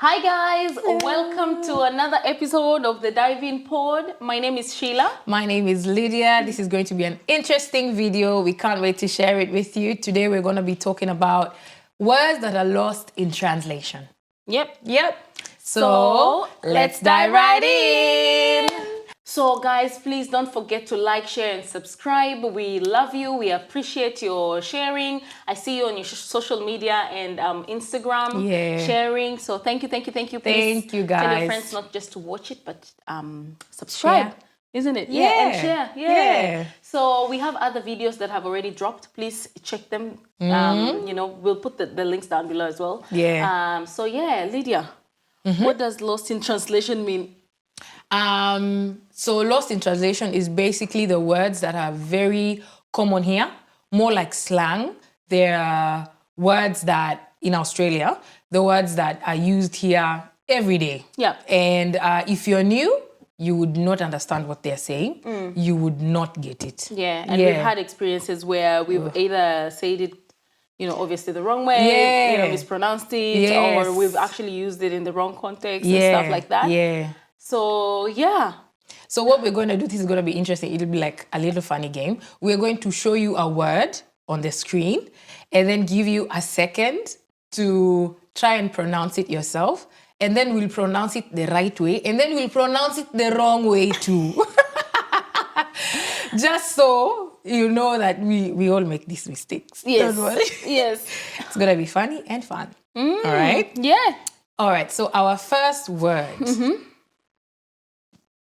Hi guys, welcome to another episode of the Dive-In Pod. My name is Sheila. My name is Lydia. This is going to be an interesting video. We can't wait to share it with you. Today we're going to be talking about words that are lost in translation. Yep. So let's dive right in. So guys, please don't forget to like, share and subscribe. We love you. We appreciate your sharing. I see you on your social media and Instagram sharing. So thank you. Please Thank you, guys. tell your friends not just to watch it, but subscribe. Share. Isn't it? Yeah. And share. Yeah. So we have other videos that have already dropped. Please check them. We'll put the links down below as well. Yeah. Lydia, what does lost in translation mean? So lost in translation is basically the words that are very common here, more like slang. There are words that in Australia, the words that are used here every day. Yeah. And if you're new, you would not understand what they're saying. You would not get it. Yeah, and we've had experiences where we've either said it, obviously the wrong way, mispronounced it, or we've actually used it in the wrong context and stuff like that. Yeah. So, yeah. So what we're going to do, this is going to be interesting. It'll be like a little funny game. We're going to show you a word on the screen and then give you a second to try and pronounce it yourself. And then we'll pronounce it the right way. And then we'll pronounce it the wrong way too. Just so you know that we all make these mistakes. Yes. Don't worry. Yes. It's going to be funny and fun. All right? Yeah. All right. So our first word...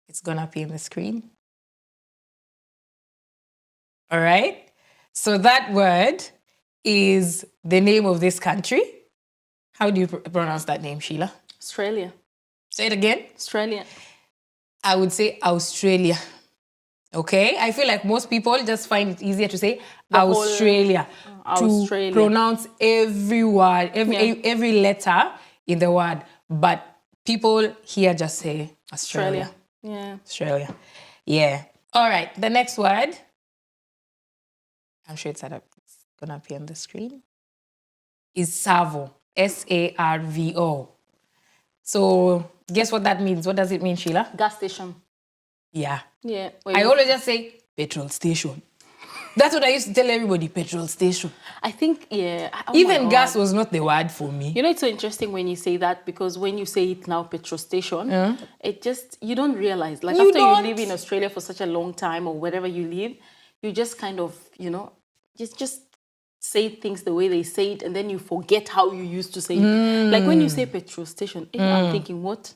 It's going to appear on the screen. All right. So that word is the name of this country. How do you pronounce that name, Sheila? Australia. Say it again. Australia. I would say Australia. Okay. I feel like most people just find it easier to say Australia. To pronounce every word, every letter in the word. But people here just say Australia. Yeah. Australia. Yeah. All right. The next word. I'm sure it's going to appear on the screen. Is Savo. S-A-R-V-O. So guess what that means? What does it mean, Sheila? Gas station. Yeah. Yeah. I always just say petrol station. That's what I used to tell everybody, petrol station. I think, yeah. Even gas was not the word for me. You know, it's so interesting when you say that because when you say it now, petrol station, it just, you don't realize. Like after you live in Australia for such a long time or wherever you live, you just kind of, just say things the way they say it and then you forget how you used to say it. Like when you say petrol station, I'm thinking, what?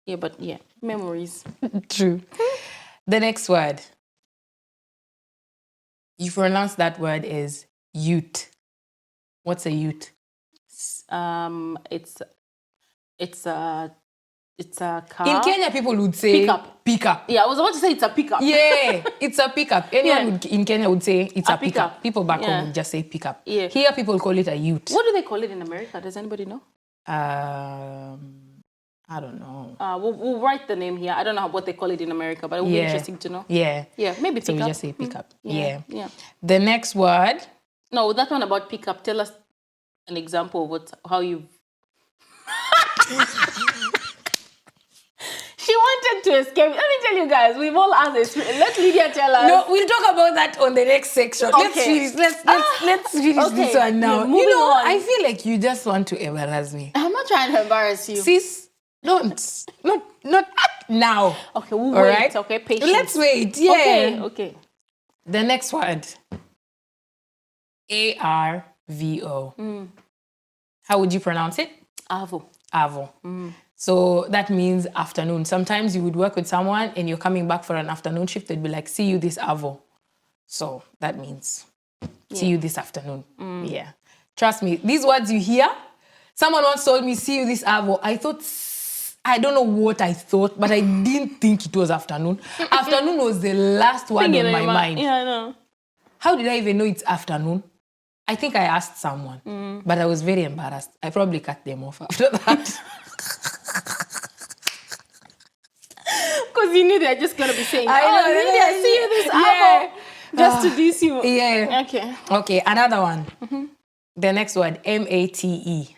Yeah, but yeah, memories. True. The next word. You pronounce that word as ute. What's a ute? It's a car. In Kenya, people would say pickup. Yeah, I was about to say it's a pickup. Yeah, it's a pickup. Anyone in Kenya would say it's a pickup. People back home would just say pickup. Yeah. Here, people call it a ute. What do they call it in America? Does anybody know? I don't know. We'll write the name here. I don't know what they call it in America, but it would be interesting to know. Yeah. Yeah, maybe so pickup. So we just say pickup. Yeah. The next word. No, that one about pickup. Tell us an example of how you've... She wanted to escape. Let me tell you guys, we've all asked this. Let Lydia tell us. No, we'll talk about that on the next section. Okay. Let's finish this one now. Moving on. I feel like you just want to embarrass me. I'm not trying to embarrass you. Sis, don't. Not now. Okay, we'll wait. Right? Okay, patience. Let's wait. Yeah. Okay. The next word. A-R-V-O. How would you pronounce it? Avo. So that means afternoon. Sometimes you would work with someone and you're coming back for an afternoon shift. They'd be like, see you this avo. So that means see you this afternoon. Yeah. Trust me, these words you hear, someone once told me, see you this avo. I don't know what I thought, but I didn't think it was afternoon. Afternoon was the last word on my mind. Yeah, I know. How did I even know it's afternoon? I think I asked someone, but I was very embarrassed. I probably cut them off after that. Because you knew they're just going to be saying, I see you this apple. Just to diss you. Yeah. Okay, another one. The next word, M-A-T-E.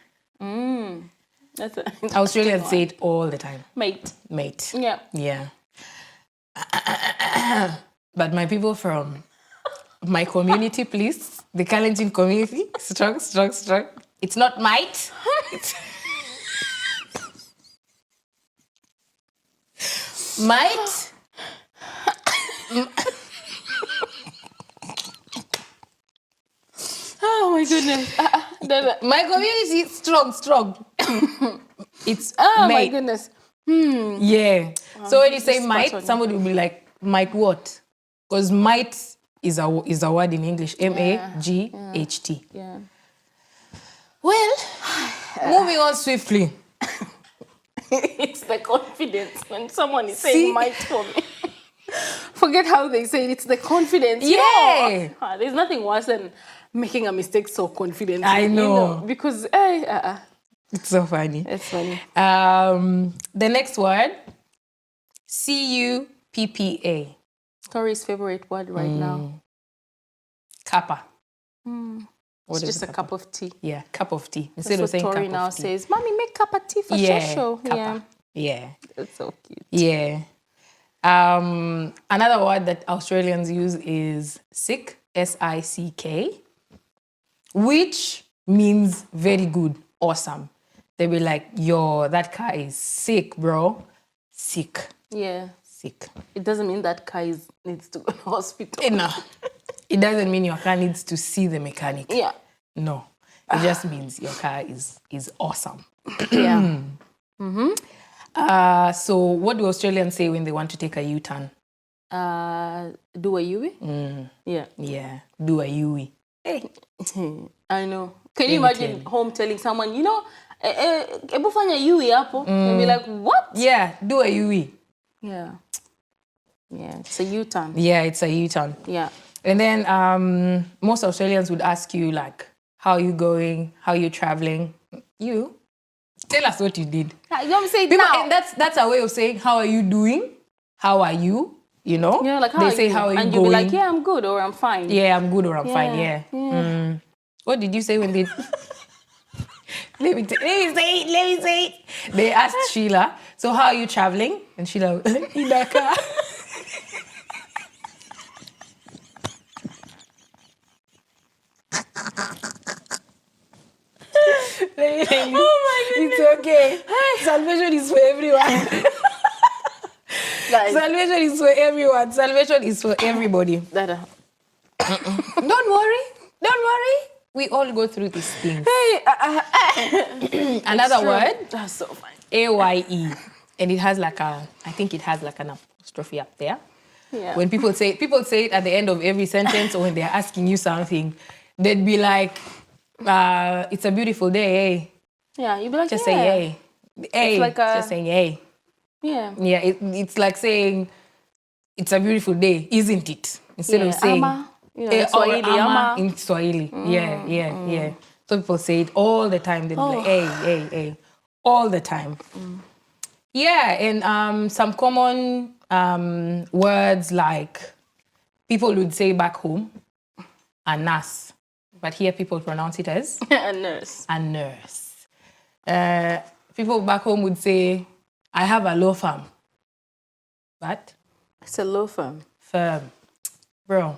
That's an Australians say one. it all the time. Mate. Mate. Yeah. Yeah. But my people from my community, please, the Kalenjin community, strong. It's not might. It's might. Oh my goodness. My community is strong. It's Oh my mate. goodness. Yeah. So when you say Just might, pass on. somebody will be like, might what? Because might is a word in English. M-A-G-H-T. Yeah. Well, moving on swiftly. It's the confidence when someone is See? saying might for me. Forget how they say it. It's the confidence. Yeah. There's nothing worse than making a mistake so confidently. I know. Because It's so funny. it's funny. The next word, C-U-P-P-A. Tori's favorite word right now. Kappa. It's just a cup of tea. Yeah, cup of tea. That's Instead of what saying Tori cup now of tea. says. Mommy, make cup of tea for Yeah, Shosho. kappa. Yeah. It's so cute. Yeah. Another word that Australians use is sick, S-I-C-K, which means very good, awesome. They'll be like, yo, that car is sick, bro. Sick. Yeah. Sick. It doesn't mean that car needs to go to hospital. No. It doesn't mean your car needs to see the mechanic. Yeah. No. It just means your car is awesome. Yeah. So what do Australians say when they want to take a U-turn? Do a Yui? Yeah. Yeah, do a Yui. Hey. I know. Can you imagine home telling someone, ebu fanya Yui hapo? And be like, what? Yeah, do a Yui. Yeah. Yeah, it's a U-turn. Yeah, it's a U-turn. Yeah. And then most Australians would ask you, like, how are you going? How are you traveling? You? Tell us what you did. You want me to say it People, now? and that's a way of saying, how are you doing? How are you? You know? Yeah, like, how they are say, you? how are you and going? you'll be like, yeah, I'm good, or I'm fine. Yeah, I'm good or I'm fine, Yeah. yeah. What did you say when they... Let me say it. They asked Sheila, so how are you traveling? And Sheila, in the car. Oh my goodness. It's okay. Salvation is for everyone. Guys, Salvation is for everyone. Salvation is for everybody. Don't worry. We all go through these things. Another word, That's so funny. A-Y-E. And it has like I think it has like an apostrophe up there. Yeah. When people say it at the end of every sentence, or when they're asking you something, they'd be like, it's a beautiful day, eh? Yeah, you'd be like, Just yeah. say, hey. Hey, like just saying, hey. Yeah. Yeah, it's like saying, it's a beautiful day, isn't it? Instead of saying, ama. In Swahili, ama. in Swahili. Yeah. So people say it all the time. They'll be like, hey, all the time. Yeah, and some common words like people would say back home, a nurse. But here people pronounce it as? A nurse. A nurse. People back home would say, I have a law firm. But? It's a law firm. Firm. Bro,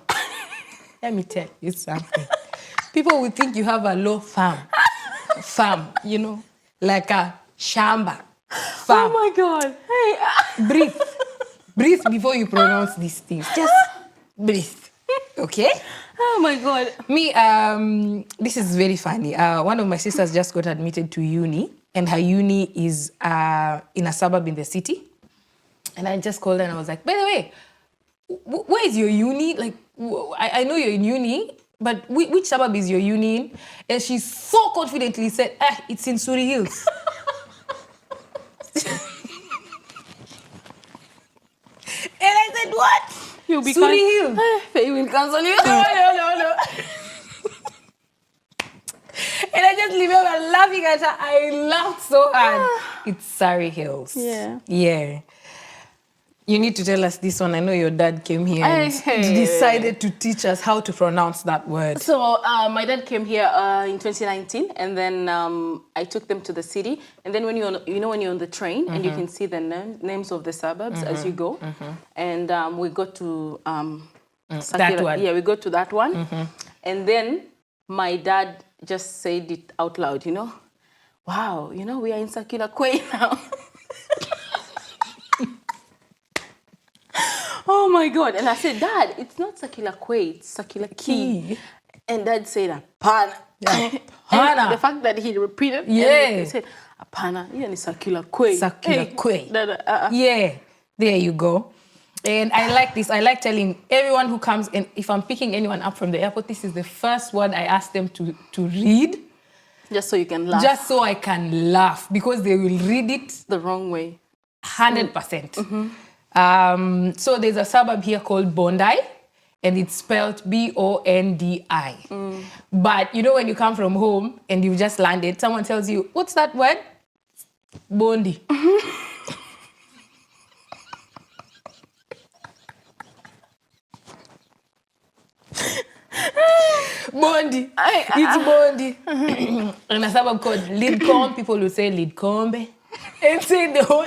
let me tell you something. People would think you have a law firm. Farm, like a shamba. Farm. Oh my God. Hey. Breathe before you pronounce these things. Just breathe. Okay? Oh my God. Me, this is very funny. One of my sisters just got admitted to uni, and her uni is in a suburb in the city. And I just called her and I was like, by the way, where is your uni? Like, I know you're in uni, but which suburb is your uni in? And she so confidently said, it's in Surrey Hills. And I said, what? You'll be Surrey Hills. They will cancel you. No. And I just remember laughing at her. I laughed so hard. It's Surrey Hills. Yeah. Yeah. You need to tell us this one. I know your dad came here and decided to teach us how to pronounce that word. So my dad came here in 2019, and then I took them to the city. And then when when you're on the train and you can see the names of the suburbs as you go, and we got to that one. Yeah, we got to that one, and then my dad just said it out loud. Wow, we are in Circular Quay now. Oh my God. And I said, Dad, it's not Circular Quay, it's Circular Quay. And Dad said, Apana. And the fact that he repeated, he said, Apana, yeah, it's Circular Quay. Circular Quay. Yeah, there you go. And I like this. I like telling everyone who comes, and if I'm picking anyone up from the airport, this is the first word I ask them to read. Just so you can laugh. Just so I can laugh, because they will read it the wrong way. 100%. So there's a suburb here called Bondi, and it's spelled Bondi. But when you come from home and you've just landed, someone tells you, what's that word? Bondi. Bondi. It's Bondi. And a suburb called Lidcombe, people will say Lidcombe and say the whole.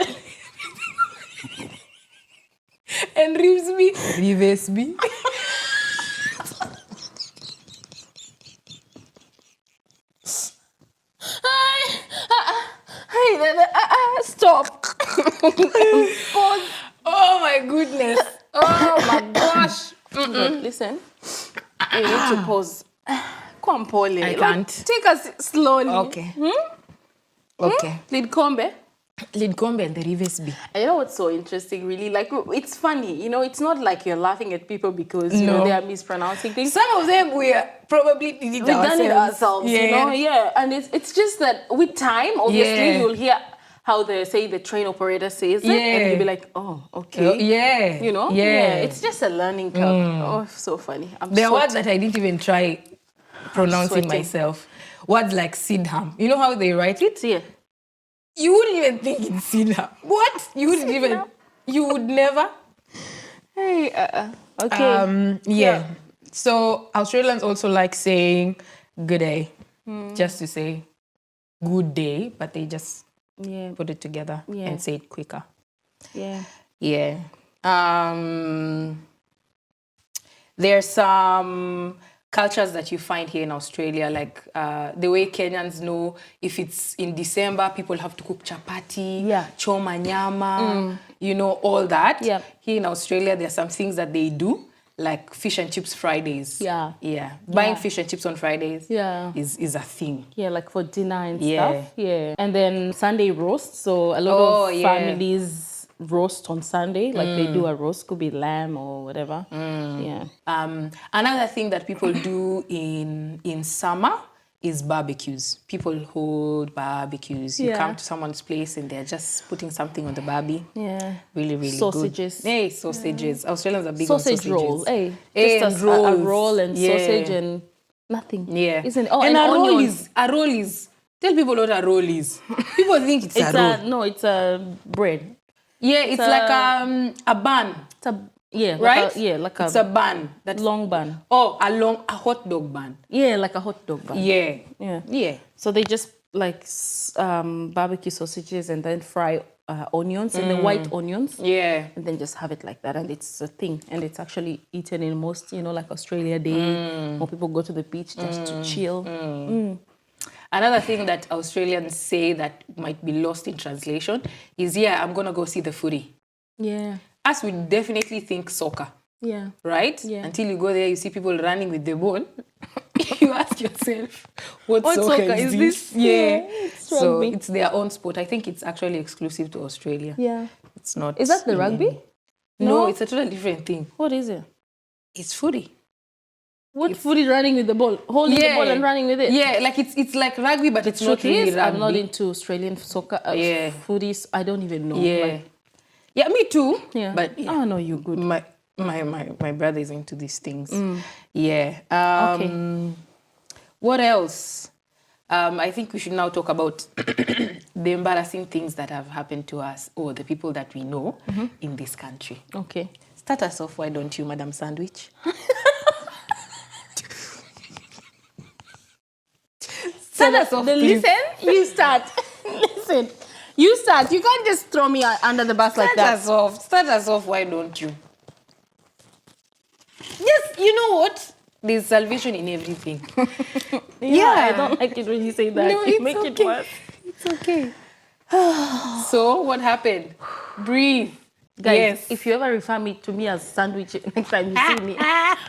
And Rivesby. Stop. Oh my goodness. Oh my gosh. But listen, you need to pause. Kwampole. I can't. Take us slowly. Okay. Okay. Lidcombe. Lidcombe and the Rivesby. And you know what's so interesting, really? Like, it's funny. It's not like you're laughing at people because, they are mispronouncing things. Some of them we probably did it ourselves. We've done it ourselves, Yeah. And it's just that with time, obviously, you'll hear how the train operator says it, and you'll be like, oh, okay. Yeah. It's just a learning curve. Oh, so funny. There are words that I didn't even try pronouncing myself. Words like Sidham. You know how they write it? Yeah. You wouldn't even think it's Sidham. What? You wouldn't even. You would never. Hey, okay. Yeah. So Australians also like saying good day, just to say good day, but they just put it together and say it quicker. Yeah. Yeah. There's some cultures that you find here in Australia, like the way Kenyans know if it's in December, people have to cook chapati, choma nyama, all that. Yeah. Here in Australia, there are some things that they do, like fish and chips Fridays. Yeah. Buying fish and chips on Fridays is a thing. Yeah, like for dinner and stuff. Yeah. And then Sunday roast. So a lot of families roast on Sunday, like they do a roast, could be lamb or whatever. Yeah. Another thing that people do in summer is barbecues. People hold barbecues. You come to someone's place and they're just putting something on the barbie. Yeah. Really, really sausages. good. Hey, sausages. Australians are big sausage on sausages. Roll. Hey, just a roll and sausage and nothing. Yeah. Isn't it? Oh, and onions. a roll is. Tell people what a roll is. People think it's a roll. No, it's a bread. Yeah, it's like a bun. It's a right? It's a bun. That long bun. Oh, a hot dog bun. Yeah, like a hot dog bun. Yeah. So they just like barbecue sausages and then fry onions and the white onions. Yeah. And then just have it like that, and it's a thing, and it's actually eaten in most, like Australia Day, or people go to the beach just to chill. Another thing that Australians say that might be lost in translation is, I'm going to go see the footy. Yeah. Us, we definitely think soccer. Yeah. Right? Yeah. Until you go there, you see people running with the ball. You ask yourself, what soccer is this? Yeah. So it's their own sport. I think it's actually exclusive to Australia. Yeah. It's not. Is that the rugby? No, it's a totally different thing. What is it? It's footy. What footy running with the ball? Holding the ball and running with it? Yeah, like it's like rugby, but it's not really rugby. I'm not into Australian soccer. Footies, I don't even know. Yeah. Yeah, me too. Yeah. But oh no, you're good. My brother is into these things. Yeah. Okay. What else? I think we should now talk about the embarrassing things that have happened to us or the people that we know in this country. Okay. Start us off, why don't you, Madam Sandwich? Start us off, please. Listen, you start. Listen, you start. You can't just throw me under the bus like that. Start us off, why don't you? Yes, you know what? There's salvation in everything. I don't like it when you say that. No, You it's make okay. it worse. It's okay. So, what happened? Breathe. Guys, Yes. if you ever refer to me as Sandwich next time you see me,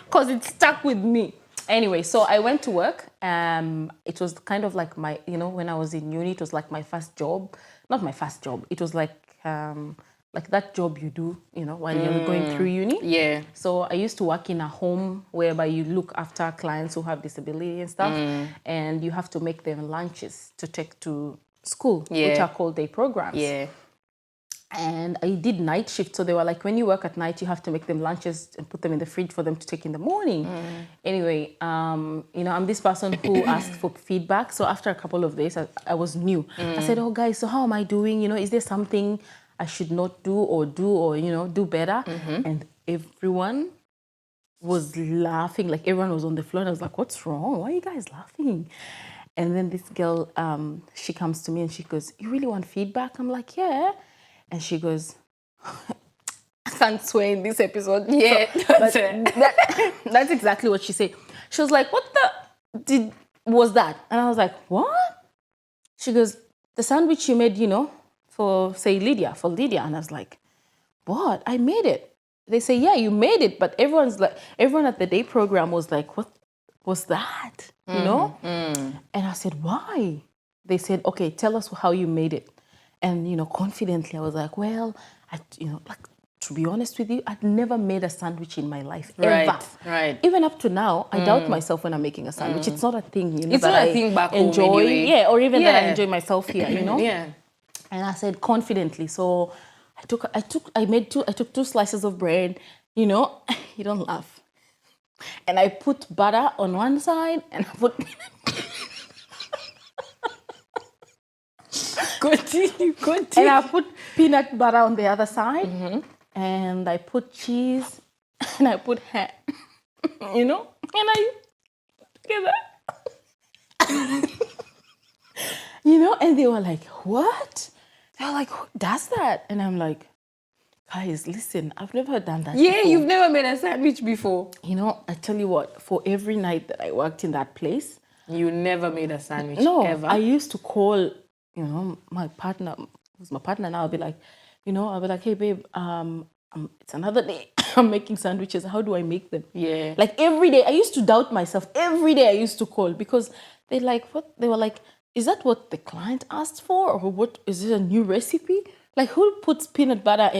because it stuck with me. Anyway, so I went to work. It was kind of like my, when I was in uni, it was like my first job. Not my first job. It was like that job you do, while you're going through uni. Yeah. So I used to work in a home whereby you look after clients who have disability and stuff, and you have to make them lunches to take to school, which are called day programs. Yeah. And I did night shift. So they were like, when you work at night, you have to make them lunches and put them in the fridge for them to take in the morning. Anyway, I'm this person who asked for feedback. So after a couple of days, I was new. I said, oh, guys, so how am I doing? Is there something I should not do or do better? And everyone was laughing. Like, everyone was on the floor. And I was like, what's wrong? Why are you guys laughing? And then this girl, she comes to me and she goes, you really want feedback? I'm like, yeah. And she goes, I can't swear in this episode. Yeah, that's exactly what she said. She was like, what was that? And I was like, what? She goes, the sandwich you made, for Lydia. And I was like, what? I made it. They say, yeah, you made it. But everyone at the day program was like, what was that? And I said, why? They said, okay, tell us how you made it. And, confidently, I was like, well, to be honest with you, I'd never made a sandwich in my life, ever. Right. Even up to now, I doubt myself when I'm making a sandwich. It's not a thing, it's that not a thing back enjoy, home anyway. Yeah, or even that I enjoy myself here, Yeah. And I said confidently. So I took 2 slices of bread, you don't laugh. And I put butter on one side and I put... Continue. And I put peanut butter on the other side. And I put cheese and I put ham, and I together. And they were like, what? They were like, who does that? And I'm like, guys, listen, I've never done that before. You've never made a sandwich before. I tell you what, for every night that I worked in that place. You never made a sandwich, ever? I used to call, my partner, who's my partner now, I'll be like, hey, babe, it's another day. I'm making sandwiches. How do I make them? Yeah. Like every day, I used to doubt myself. Every day I used to call because they were like, is that what the client asked for? Or what, is it a new recipe? Like, who puts peanut butter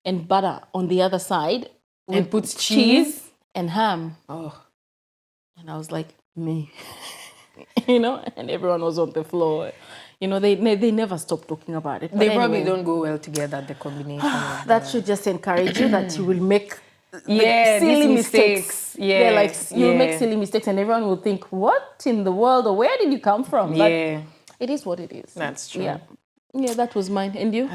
and butter on the other side? And puts cheese and ham. Oh. And I was like, me. And everyone was on the floor. They never stopped talking about it. They probably don't go well together, the combination. That should just encourage you that you will make silly mistakes. Yeah, like you'll make silly mistakes and everyone will think, what in the world, or where did you come from? Yeah. But it is what it is. That's true. Yeah, that was mine. And you?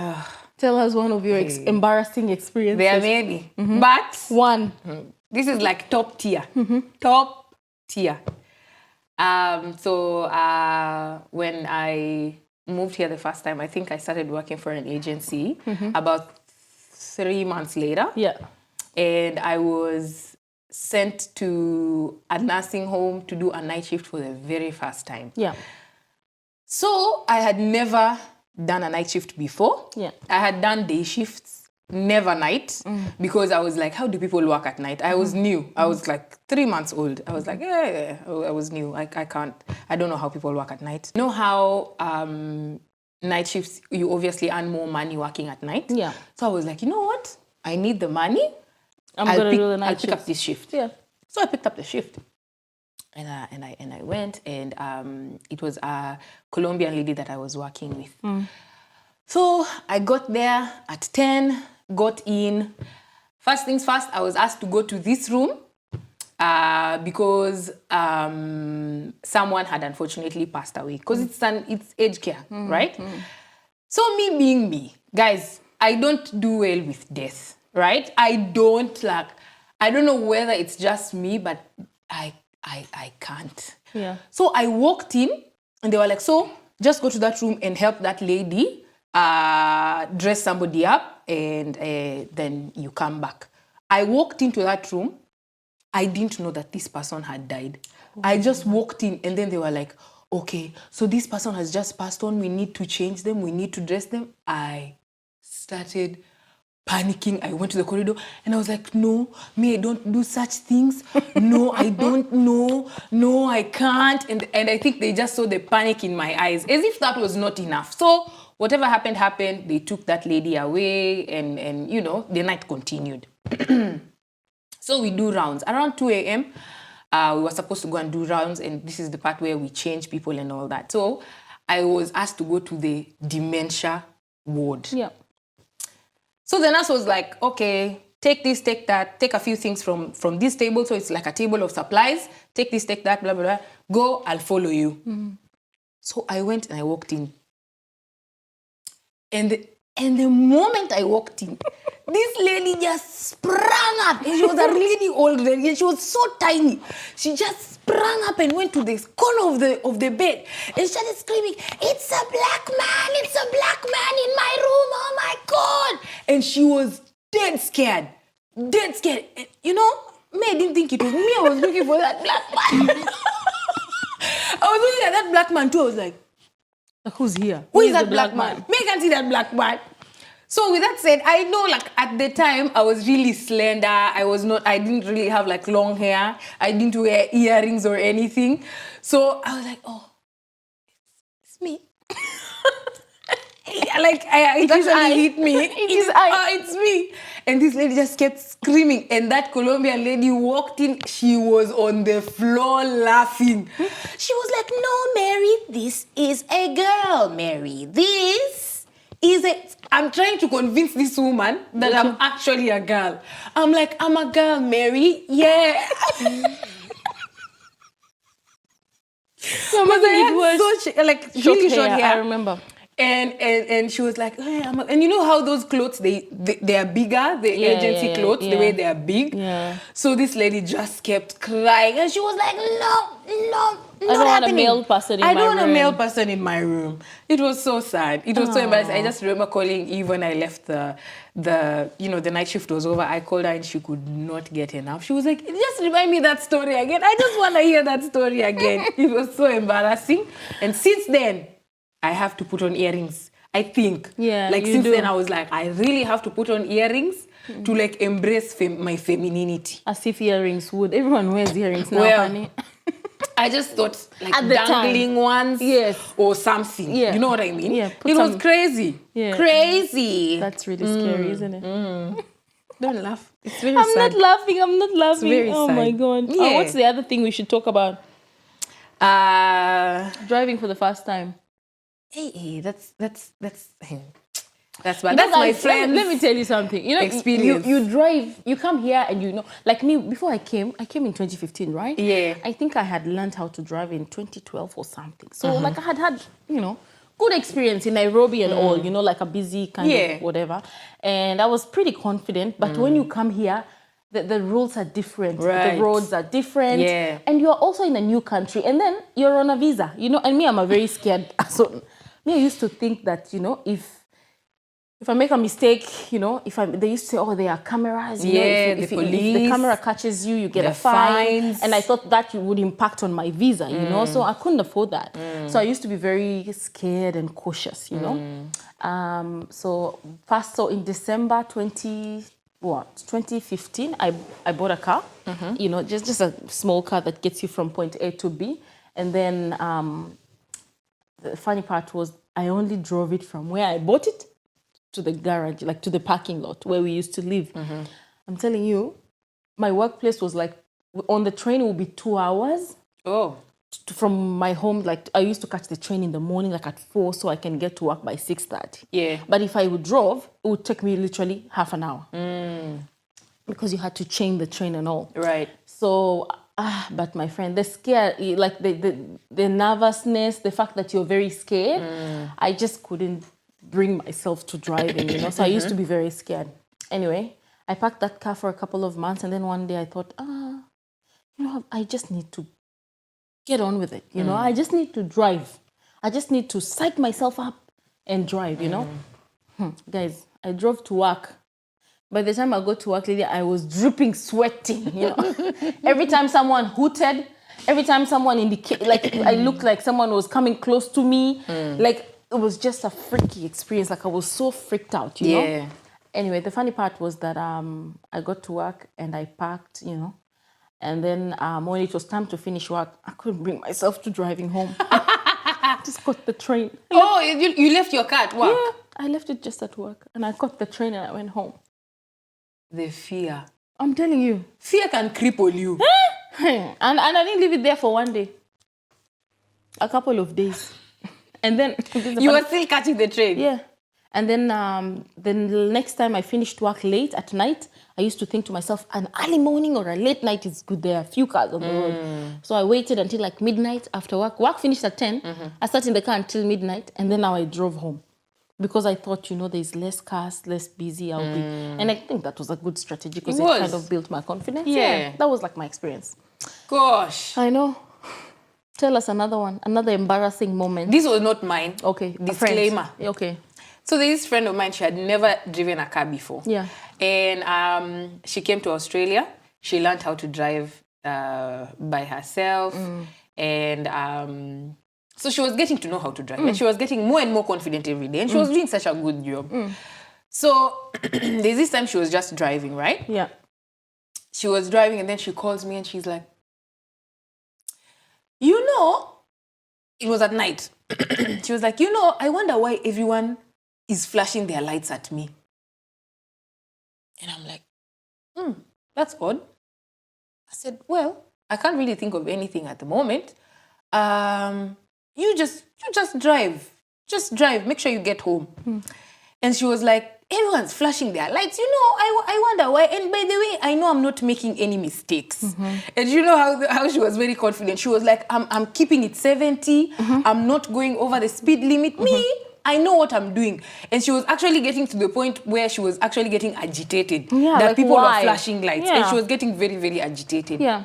Tell us one of your embarrassing experiences. There are many. But one. This is like top tier. Top tier. So when I moved here the first time, I think I started working for an agency about 3 months later. Yeah. And I was sent to a nursing home to do a night shift for the very first time. Yeah. So I had never done a night shift before. Yeah. I had done day shifts, never night, because I was like, how do people work at night? I was new. I was like 3 months old. I was like, I was new. I don't know how people work at night. You know how night shifts, you obviously earn more money working at night? Yeah. So I was like, you know what? I need the money. I'm going to do the night I'll pick up this shift. Yeah. So I picked up the shift. And I went, and it was a Colombian lady that I was working with. So I got there at 10, got in. First things first, I was asked to go to this room because someone had unfortunately passed away. Because it's aged care, right? So me being me, guys, I don't do well with death, right? I don't know whether it's just me, but I can't. Yeah. So I walked in and they were like, so just go to that room and help that lady dress somebody up and then you come back. I walked into that room. I didn't know that this person had died. I just walked in and then they were like, okay, so this person has just passed on. We need to change them. We need to dress them. I started panicking. I went to the corridor and I was like, no, me, I don't do such things. No, I don't know. No, I can't. And I think they just saw the panic in my eyes as if that was not enough. So whatever happened. They took that lady away and the night continued. So we do rounds. Around 2 a.m., we were supposed to go and do rounds, and this is the part where we change people and all that. So I was asked to go to the dementia ward. Yeah. So the nurse was like, okay, take this, take that, take a few things from this table. So it's like a table of supplies. Take this, take that, blah, blah, blah. Go, I'll follow you. Mm-hmm. So I went and I walked in. And the moment I walked in, this lady just sprang up. And she was a really old lady. And she was so tiny. She just sprang up and went to the corner of the bed and started screaming, it's a black man in my room, oh my God. And she was dead scared. And, me, I didn't think it was me. I was looking for that black man. I was looking at that black man too. I was like, who's here? Who is that black man? Me, I can't see that black man. So with that said, I know at the time I was really slender. I didn't really have long hair. I didn't wear earrings or anything. So I was like, oh, it's me. It actually hit me. It's me. And this lady just kept screaming. And that Colombian lady walked in. She was on the floor laughing. She was like, no, Mary, this is a girl, Mary. This is I'm trying to convince this woman that I'm actually a girl. I'm like, I'm a girl, Mary. Yeah. So it was really short hair. I remember. And she was like, hey, and you know how those clothes they are bigger, the agency clothes, the way they are big. Yeah. So this lady just kept crying, and she was like, no, I don't want a male person in my room. I don't want a male person in my room. It was so sad. It was so embarrassing. I just remember calling Eve when I left the night shift was over. I called her and she could not get enough. She was like, just remind me that story again. I just want to hear that story again. It was so embarrassing. And since then, I have to put on earrings. I think. Yeah. Since then, I was like, I really have to put on earrings to embrace my femininity. As if earrings would. Everyone wears earrings now, honey. I just thought dangling ones, yes, or something. Yeah. You know what I mean? Yeah. It was crazy. Yeah. Crazy. That's really scary, isn't it? Don't laugh. It's very sad. I'm not laughing. It's very sad. My God. Yeah. What's the other thing we should talk about? Driving for the first time. Hey, that's bad. That's my friend. Let me tell you something. Experience. You drive, you come here and like me, before I came in 2015, right? Yeah. I think I had learned how to drive in 2012 or something. So I had good experience in Nairobi and all, like a busy kind of whatever. And I was pretty confident. But when you come here, the rules are different. Right. The roads are different. Yeah. And you're also in a new country. And then you're on a visa, and me, I'm a very scared person. Me, I used to think that, if I make a mistake, they used to say, oh, there are cameras. If the camera catches you, you get a fine. Fines. And I thought that would impact on my visa, so I couldn't afford that. So I used to be very scared and cautious, So in December 2015, I bought a car, just a small car that gets you from point A to B. And then the funny part was I only drove it from where I bought it to the garage, to the parking lot where we used to live. I'm telling you, my workplace was on the train it would be 2 hours. Oh. From my home, I used to catch the train in the morning, at 4, so I can get to work by 6:30. Yeah. But if I would drove, it would take me literally half an hour. because you had to chain the train and all. Right. So, but my friend, the scare, like the nervousness, the fact that you're very scared, I just couldn't bring myself to driving, you know. So I used to be very scared. Anyway, I parked that car for a couple of months, and then one day I thought, you know, I just need to get on with it, you know. I just need to drive. I just need to psych myself up and drive, you know. Guys, I drove to work. By the time I got to work, lady, I was dripping, sweating, you know. Every time someone hooted, every time someone indicated, like I looked like someone was coming close to me. Like it was just a freaky experience. Like I was so freaked out, you know. Anyway, the funny part was that I got to work and I parked, you know. And then when it was time to finish work, I couldn't bring myself to driving home. Just caught the train. Oh, you left your car at work? Yeah, I left it just at work. And I caught the train and I went home. The fear. I'm telling you. Fear can cripple you. and I didn't leave it there for one day. A couple of days. And then... You were still catching the train? Yeah. And then the next time I finished work late at night, I used to think to myself, an early morning or a late night is good. There are few cars on the road. So I waited until like midnight after work. Work finished at 10. I sat in the car until midnight. And then now I drove home. Because I thought, you know, there's less cars, less busy, I'll be... And I think that was a good strategy because it kind of built my confidence. Yeah. That was like my experience. Gosh. I know. Tell us another one, another embarrassing moment. This was not mine. Okay. Disclaimer. Okay. So there's this friend of mine, she had never driven a car before. Yeah. And she came to Australia. She learned how to drive by herself. And... so she was getting to know how to drive. And she was getting more and more confident every day. And she was doing such a good job. So there's this time she was just driving, right? Yeah. She was driving and then she calls me and she's like, you know, it was at night. She was like, you know, I wonder why everyone is flashing their lights at me. And I'm like, that's odd. I said, well, I can't really think of anything at the moment. You just drive. Just drive. Make sure you get home. And she was like, everyone's flashing their lights. You know, I wonder why. And by the way, I know I'm not making any mistakes. And you know how she was very confident. She was like, I'm keeping it 70. I'm not going over the speed limit. Me, I know what I'm doing. And she was actually getting to the point where she was actually getting agitated. Yeah, that like people why? were flashing lights. Yeah. And she was getting very, very agitated. Yeah.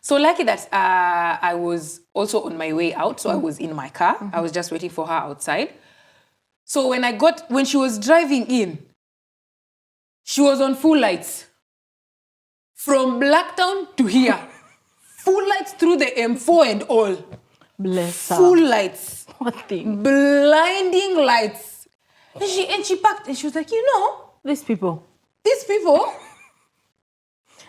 So lucky that I was also on my way out. So I was in my car. I was just waiting for her outside. So when she was driving in, she was on full lights. From Blacktown to here. Full lights through the M4 and all. Bless her. Full lights. What thing? Blinding lights. And she parked and she was like, you know, These people.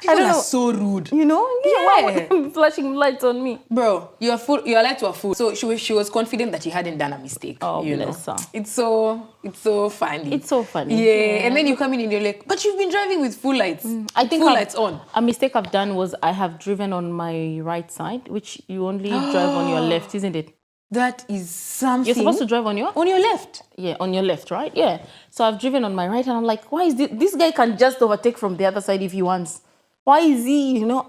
People are so rude. You know? Yeah. Why flashing lights on me? Bro, your lights were full. So she was confident that she hadn't done a mistake. Oh, you bless know? her. It's so funny. It's so funny. Yeah. And then you come in and you're like, but you've been driving with full lights. I think full lights on. A mistake I've done was I have driven on my right side, which you only drive on your left, isn't it? That is something. You're supposed to drive on your left. Yeah, on your left, right? Yeah. So I've driven on my right and I'm like, why is this guy can just overtake from the other side if he wants. Why is he, you know?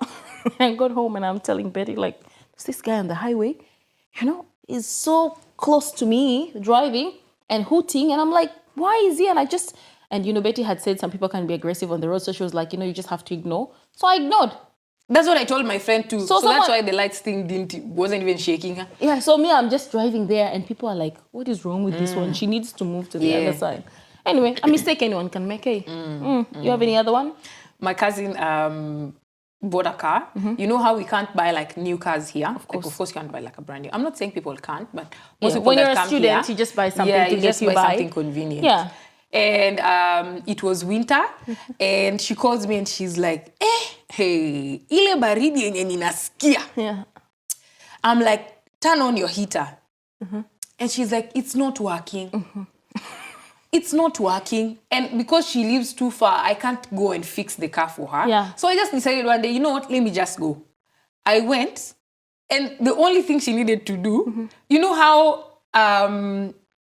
I got home and I'm telling Betty, like, this guy on the highway, you know, is so close to me driving and hooting. And I'm like, why is he? And, you know, Betty had said some people can be aggressive on the road. So she was like, you know, you just have to ignore. So I ignored. That's what I told my friend too. So someone, that's why the lights thing wasn't even shaking her. Yeah, so me, I'm just driving there and people are like, what is wrong with this one? She needs to move to the other side. Anyway, a mistake anyone can make, eh? You have any other one? My cousin bought a car. You know how we can't buy like new cars here? Of course. Like, of course you can't buy like a brand new. I'm not saying people can't, but most people when that you're a come student, here, you just buy something to you get just you buy by. something convenient. Yeah. And it was winter, and she calls me and she's like, hey, ile baridi yenye ninasikia. Yeah. I'm like, turn on your heater. And she's like, it's not working. It's not working. And because she lives too far, I can't go and fix the car for her. Yeah. So I just decided one day, you know what, let me just go. I went, and the only thing she needed to do, you know how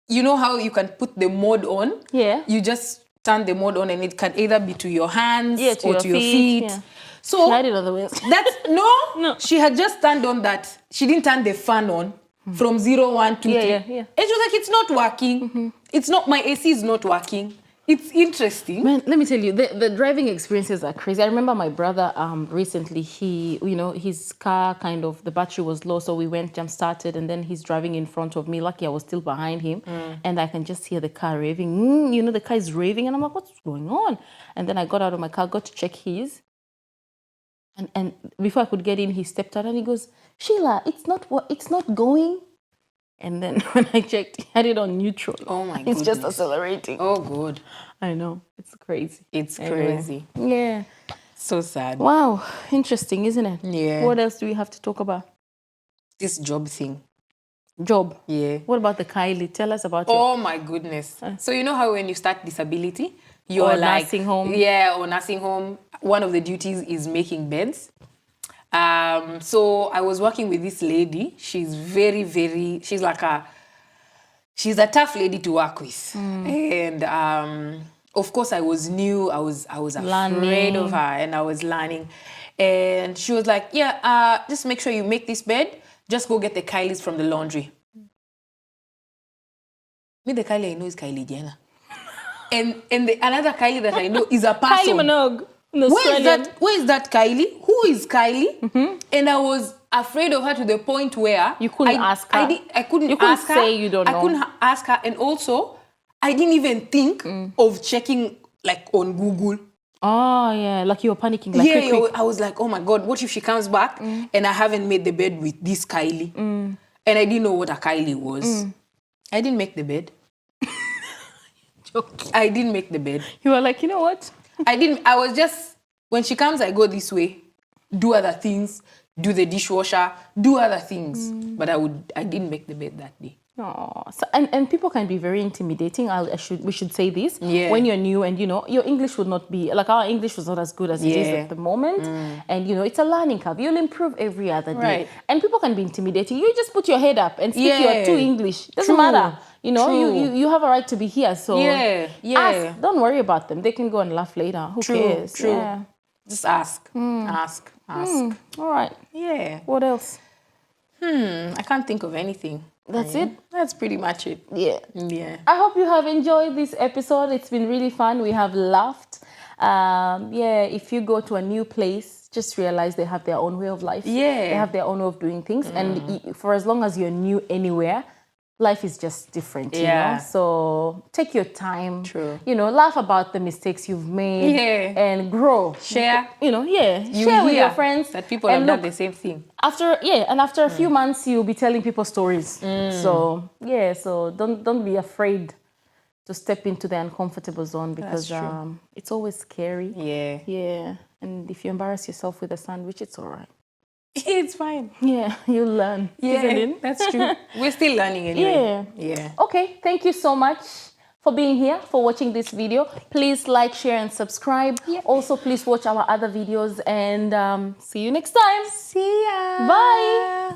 you can put the mode on? Yeah. You just turn the mode on, and it can either be to your hands to or your to your feet. Yeah. So she had it on the way. that's no. She had just turned on that. She didn't turn the fan on from 0, 1, 2, 3. Yeah. And she was like, it's not working. It's not, my AC is not working. It's interesting. Man, let me tell you, the driving experiences are crazy. I remember my brother recently, his car kind of, the battery was low, so we went jump started, and then he's driving in front of me. Lucky I was still behind him, and I can just hear the car raving. The car is raving, and I'm like, what's going on? And then I got out of my car, got to check his, and before I could get in, he stepped out and he goes, Sheila, it's not going. And then when I checked, he had it on neutral. Oh my god. It's just accelerating. Oh good. I know. It's crazy. It's Anyway. crazy. Yeah. So sad. Wow. Interesting, isn't it? Yeah. What else do we have to talk about? This job thing. Job. Yeah. What about the Kylie? Tell us about it. Oh my goodness. So you know how when you start disability, you're Or like nursing home. Yeah, or nursing home. One of the duties is making beds. So I was working with this lady. She's very, very, she's a tough lady to work with. And of course I was new. I was afraid of her, and I was learning. And she was like, yeah, just make sure you make this bed. Just go get the Kylies from the laundry. Me, the Kylie I know is Kylie Jenner. and another Kylie that I know is a person. Kylie Minogue. Where is that Kylie? Who is Kylie? And I was afraid of her to the point where You couldn't ask her. I couldn't You couldn't ask her. say you don't know. I couldn't ask her, and also I didn't even think of checking like on Google. Oh, yeah. Like you were panicking. Like, quick. I was like, oh my God, what if she comes back and I haven't made the bed with this Kylie? And I didn't know what a Kylie was. I didn't make the bed. I didn't make the bed. You were like, you know what? I was just, when she comes, I go this way, do other things, do the dishwasher, do other things. But I didn't make the bed that day. Oh, so, and people can be very intimidating. We should say this. Yeah. When you're new and, your English would not be, like our English was not as good as it is at the moment. And, it's a learning curve. You'll improve every other day. Right. And people can be intimidating. You just put your head up and speak your two English. Doesn't True. matter. True. You have a right to be here. So Yeah. don't worry about them. They can go and laugh later. Who cares? True. Yeah. Just ask. Ask. All right. Yeah. What else? I can't think of anything. That's it? That's pretty much it. Yeah. Yeah. I hope you have enjoyed this episode. It's been really fun. We have laughed. If you go to a new place, just realize they have their own way of life. Yeah. They have their own way of doing things. And for as long as you're new anywhere, life is just different, you know? So take your time. True. Laugh about the mistakes you've made. Yeah. And grow. Share. Share with your friends. That people have done the same thing. After a few months, you'll be telling people stories. So don't be afraid to step into the uncomfortable zone, because it's always scary. Yeah. Yeah. And if you embarrass yourself with a sandwich, it's all right. It's fine. Yeah, you'll learn. Yeah, isn't it? that's true. We're still learning anyway. Yeah. Okay, thank you so much for being here, for watching this video. Please like, share, and subscribe. Yeah. Also, please watch our other videos, and see you next time. See ya. Bye.